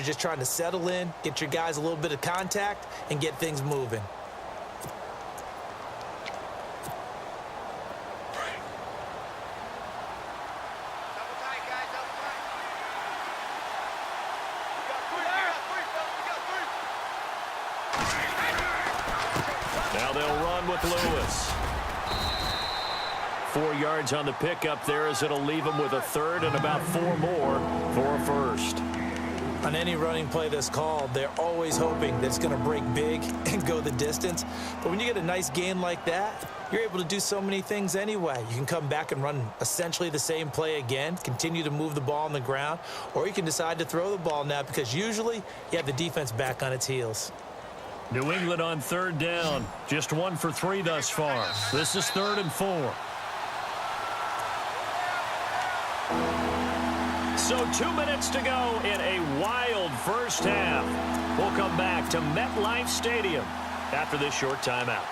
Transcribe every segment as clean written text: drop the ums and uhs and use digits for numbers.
you're just trying to settle in, get your guys a little bit of contact, and get things moving. Now they'll run with Lewis. 4 yards on the pickup there as it'll leave them with a third and about 4 more for a first. On any running play that's called, they're always hoping that it's going to break big and go the distance. But when you get a nice gain like that, you're able to do so many things anyway. You can come back and run essentially the same play again, continue to move the ball on the ground, or you can decide to throw the ball now because usually you have the defense back on its heels. New England on third down. Just 1 for 3 thus far. This is 3rd and 4. So 2 minutes to go in a wild first half. We'll come back to MetLife Stadium after this short timeout.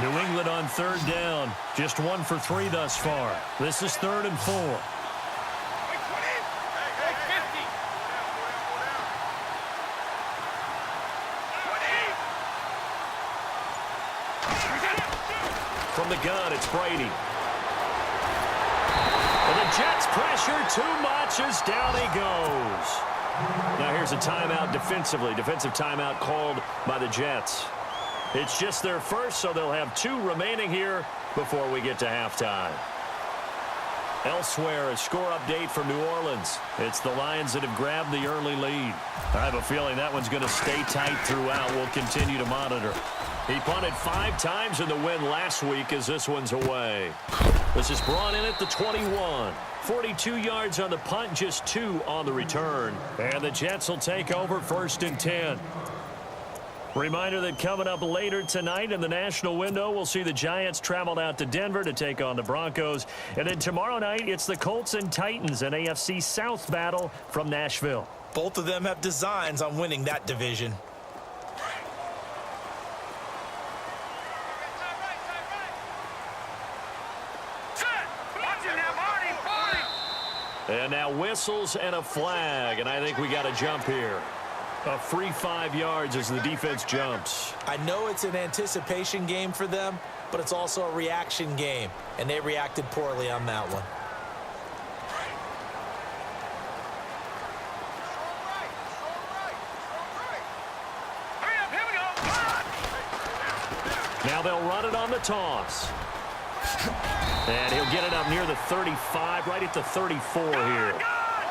New England on third down. Just 1 for 3 thus far. This is 3rd and 4. From the gun, it's Brady. And the Jets pressure too much as down he goes. Now here's a timeout defensively. Defensive timeout called by the Jets. It's just their first, so they'll have 2 remaining here before we get to halftime. Elsewhere, a score update from New Orleans. It's the Lions that have grabbed the early lead. I have a feeling that one's going to stay tight throughout. We'll continue to monitor. He punted 5 times in the win last week as this one's away. This is brought in at the 21. 42 yards on the punt, just 2 on the return. And the Jets will take over 1st and 10. Reminder that coming up later tonight in the national window, we'll see the Giants travel out to Denver to take on the Broncos. And then tomorrow night, it's the Colts and Titans, an AFC South battle from Nashville. Both of them have designs on winning that division. And now whistles and a flag, and I think we got a jump here. A free 5 yards as the defense jumps. I know it's an anticipation game for them, but it's also a reaction game, and they reacted poorly on that one. Now they'll run it on the toss. And he'll get it up near the 35, right at the 34 here.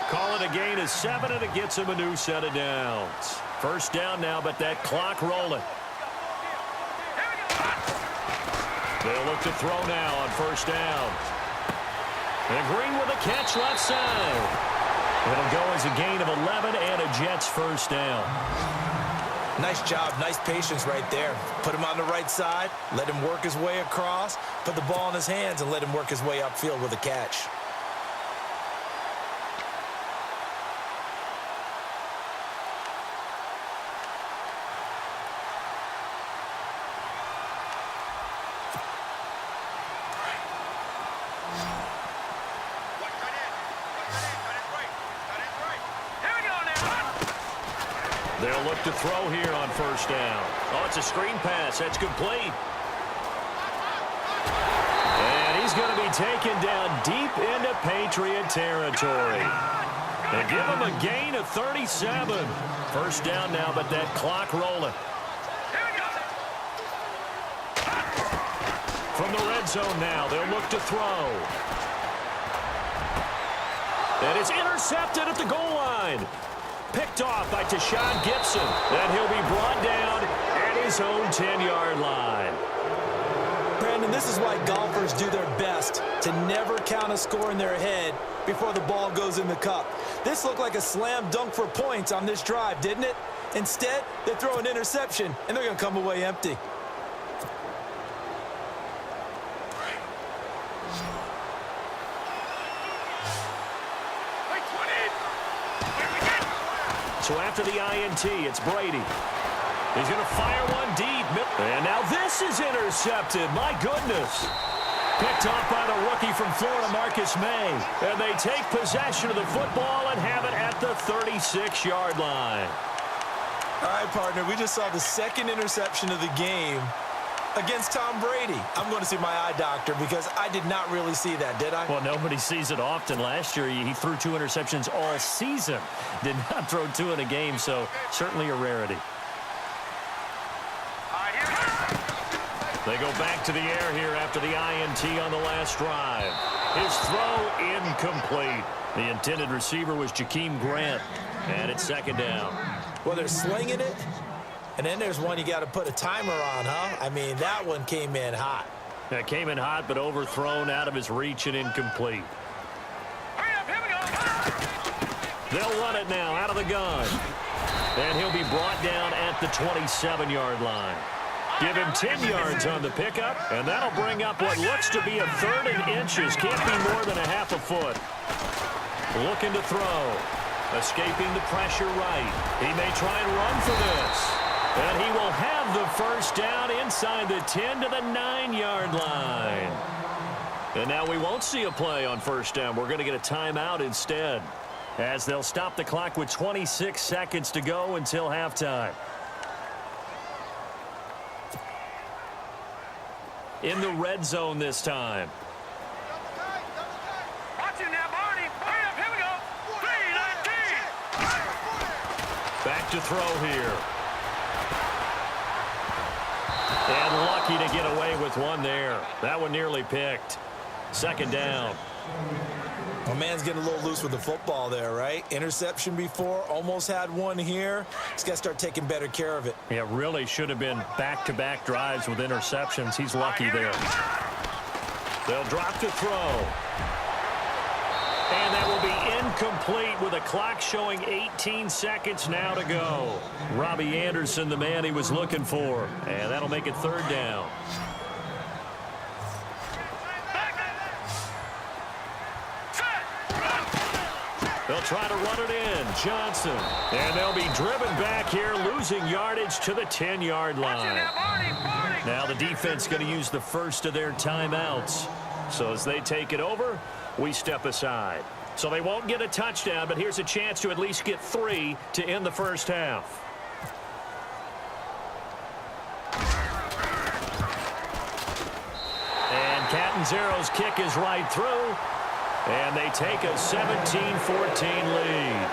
Call it a gain of 7, and it gets him a new set of downs. First down now, but that clock rolling. They'll look to throw now on first down. And Green with a catch left side. It'll go as a gain of 11 and a Jets first down. Nice job, nice patience right there. Put him on the right side, let him work his way across, put the ball in his hands, and let him work his way upfield with a catch. They'll look to throw here on first down. Oh, it's a screen pass. That's complete. And he's going to be taken down deep into Patriot territory. They give him a gain of 37. First down now, but that clock rolling. From the red zone now, they'll look to throw. And it's intercepted at the goal line. Picked off by Tashawn Gibson. Then he'll be brought down at his own 10-yard line. Brandon, this is why golfers do their best to never count a score in their head before the ball goes in the cup. This looked like a slam dunk for points on this drive, didn't it? Instead, they throw an interception, and they're going to come away empty. So after the INT, it's Brady. He's going to fire one deep. And now this is intercepted. My goodness. Picked off by the rookie from Florida, Marcus May. And they take possession of the football and have it at the 36-yard line. All right, partner, we just saw the second interception of the game against Tom Brady. I'm going to see my eye doctor because I did not really see that, did I? Well, nobody sees it often. Last year, he threw 2 interceptions all season. Did not throw 2 in a game, so certainly a rarity. They go back to the air here after the INT on the last drive. His throw incomplete. The intended receiver was Jakeem Grant, and it's second down. Well, they're slinging it, and then there's one you got to put a timer on, huh? I mean, that one came in hot. It came in hot, but overthrown out of his reach and incomplete. They'll run it now out of the gun. And he'll be brought down at the 27-yard line. Give him 10 yards on the pickup, and that'll bring up what looks to be a 3rd and inches. Can't be more than a half a foot. Looking to throw. Escaping the pressure right. He may try and run for this. And he will have the first down inside the 10 to the 9-yard line. And now we won't see a play on first down. We're going to get a timeout instead, as they'll stop the clock with 26 seconds to go until halftime. In the red zone this time. Watch him now, Barney. Hurry up, here we go. 3-19. Back to throw here. And lucky to get away with one there. That one nearly picked. Second down. Well, man's getting a little loose with the football there, right? Interception before, almost had one here. He's got to start taking better care of it. Yeah, really should have been back-to-back drives with interceptions. He's lucky there. They'll drop to throw. And that will be incomplete with a clock showing 18 seconds now to go. Robbie Anderson, the man he was looking for. And that'll make it third down. They'll try to run it in. Johnson. And they'll be driven back here, losing yardage to the 10-yard line. Now the defense going to use the first of their timeouts. So as they take it over, we step aside. So they won't get a touchdown, but here's a chance to at least get 3 to end the first half. And Catanzaro's kick is right through. And they take a 17-14 lead.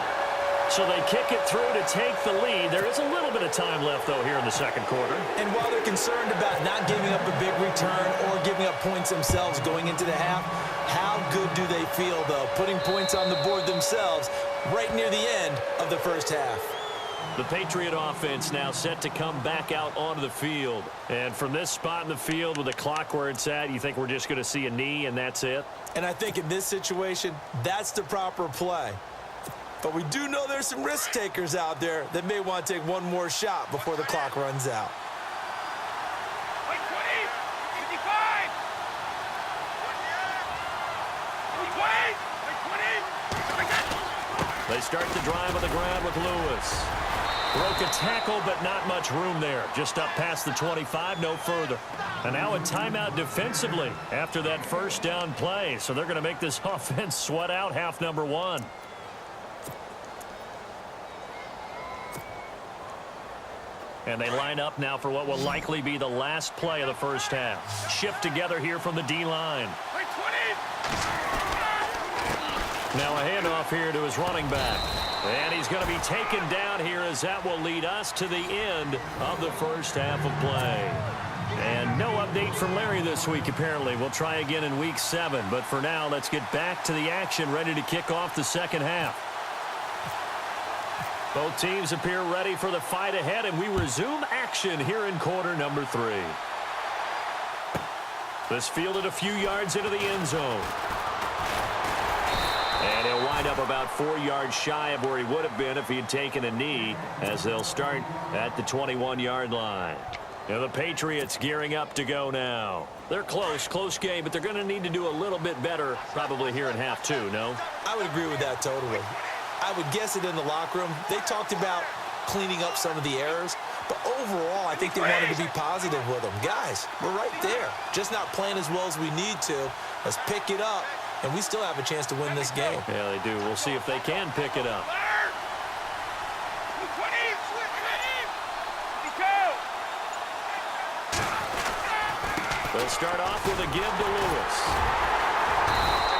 So they kick it through to take the lead. There is a little bit of time left, though, here in the second quarter. And while they're concerned about not giving up a big return or giving up points themselves going into the half, how good do they feel, though, putting points on the board themselves right near the end of the first half? The Patriot offense now set to come back out onto the field. And from this spot in the field with the clock where it's at, you think we're just going to see a knee and that's it? And I think in this situation, that's the proper play. But we do know there's some risk takers out there that may want to take one more shot before the clock runs out. Wait, 20, 55. 20, 20. They start the drive on the ground with Lewis. Broke a tackle, but not much room there. Just up past the 25, no further. And now a timeout defensively after that first down play. So they're going to make this offense sweat out half number 1. And they line up now for what will likely be the last play of the first half. Shift together here from the D-line. Wait, 20. Now a handoff here to his running back. And he's going to be taken down here as that will lead us to the end of the first half of play. And no update from Larry this week, apparently. We'll try again in week 7. But for now, let's get back to the action, ready to kick off the second half. Both teams appear ready for the fight ahead, and we resume action here in quarter number 3. This fielded a few yards into the end zone. And he'll wind up about 4 yards shy of where he would have been if he had taken a knee, as they'll start at the 21-yard line. Now the Patriots gearing up to go now. They're close game, but they're going to need to do a little bit better probably here in half 2, no? I would agree with that totally. I would guess it in the locker room. They talked about cleaning up some of the errors. But overall, I think they wanted to be positive with them. Guys, we're right there. Just not playing as well as we need to. Let's pick it up, and we still have a chance to win this game. Yeah, they do. We'll see if they can pick it up. They'll start off with a give to Lewis.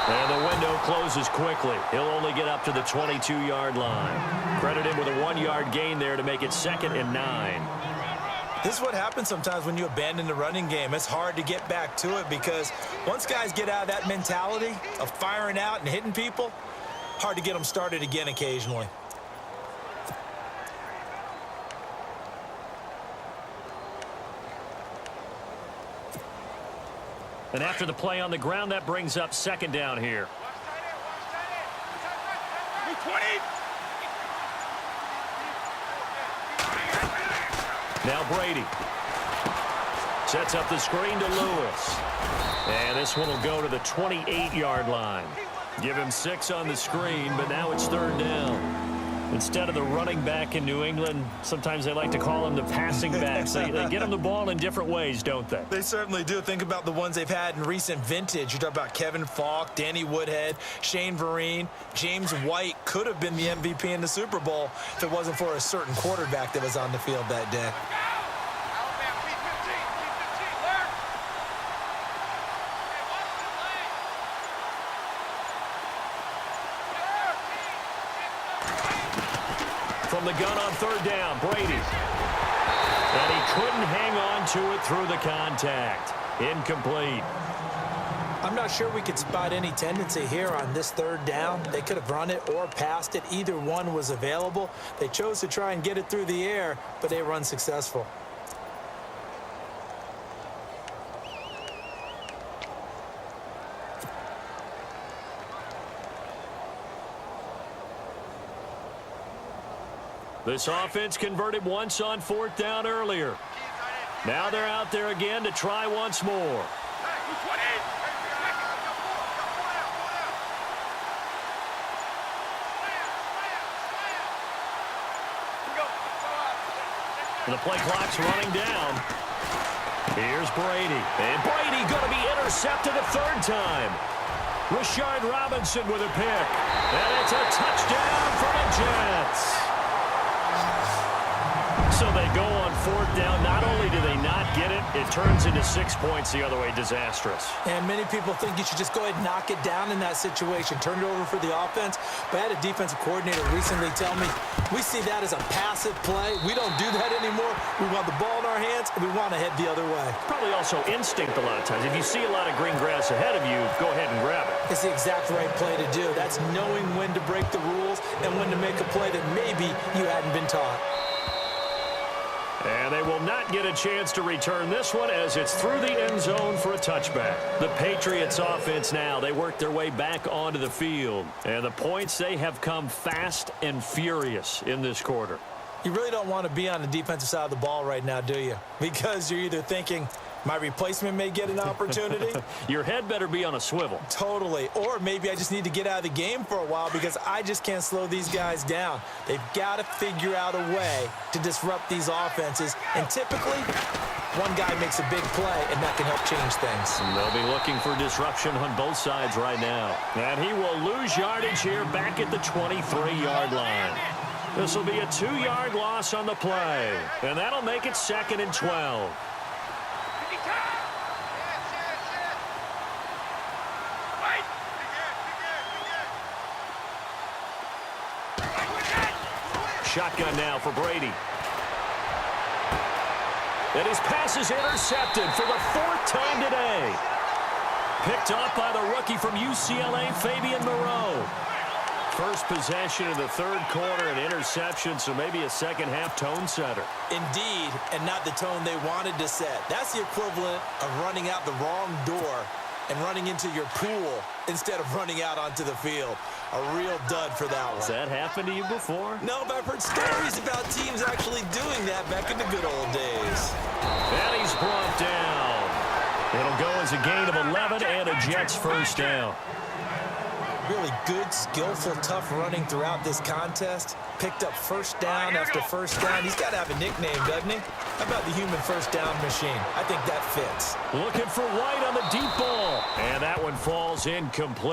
And the window closes quickly. He'll only get up to the 22-yard line. Credit him with a 1-yard gain there to make it 2nd and 9. This is what happens sometimes when you abandon the running game. It's hard to get back to it because once guys get out of that mentality of firing out and hitting people, hard to get them started again occasionally. And after the play on the ground, that brings up 2nd down here. Now Brady sets up the screen to Lewis. And this one will go to the 28-yard line. Give him 6 on the screen, but now it's 3rd down. Instead of the running back in New England, sometimes they like to call them the passing backs. They get them the ball in different ways, don't they? They certainly do. Think about the ones they've had in recent vintage. You talk about Kevin Falk, Danny Woodhead, Shane Vereen, James White could have been the MVP in the Super Bowl if it wasn't for a certain quarterback that was on the field that day. From the gun on 3rd down, Brady. And he couldn't hang on to it through the contact. Incomplete. I'm not sure we could spot any tendency here on this 3rd down. They could have run it or passed it. Either one was available. They chose to try and get it through the air, but they were unsuccessful. This offense converted once on 4th down earlier. Now they're out there again to try once more. And the play clock's running down. Here's Brady. And Brady going to be intercepted a 3rd time. Rashard Robinson with a pick. And it's a touchdown for the Jets. So they go on 4th down. Not only do they not get it, it turns into 6 points the other way. Disastrous. And many people think you should just go ahead and knock it down in that situation. Turn it over for the offense. But I had a defensive coordinator recently tell me, we see that as a passive play. We don't do that anymore. We want the ball in our hands, and we want to head the other way. Probably also instinct a lot of times. If you see a lot of green grass ahead of you, go ahead and grab it. It's the exact right play to do. That's knowing when to break the rules and when to make a play that maybe you hadn't been taught. And they will not get a chance to return this one as it's through the end zone for a touchback. The Patriots offense now, they work their way back onto the field. And the points, they have come fast and furious in this quarter. You really don't want to be on the defensive side of the ball right now, do you? Because you're either thinking, my replacement may get an opportunity. Your head better be on a swivel. Totally. Or maybe I just need to get out of the game for a while because I just can't slow these guys down. They've got to figure out a way to disrupt these offenses. And typically, one guy makes a big play, and that can help change things. And they'll be looking for disruption on both sides right now. And he will lose yardage here back at the 23-yard line. This will be a 2-yard loss on the play. And that'll make it 2nd and 12. Shotgun now for Brady. And his pass is intercepted for the 4th time today. Picked off by the rookie from UCLA, Fabian Moreau. First possession of the 3rd quarter, an interception, so maybe a second-half tone setter. Indeed, and not the tone they wanted to set. That's the equivalent of running out the wrong door and running into your pool instead of running out onto the field. A real dud for that one. Has that happened to you before? No, but I've heard stories about teams actually doing that back in the good old days. And he's brought down. It'll go as a gain of 11 and a Jets 1st down. Really good, skillful, tough running throughout this contest. Picked up first down after first down. He's got to have a nickname, doesn't he? How about the human first down machine? I think that fits. Looking for White on the deep ball. And that one falls incomplete.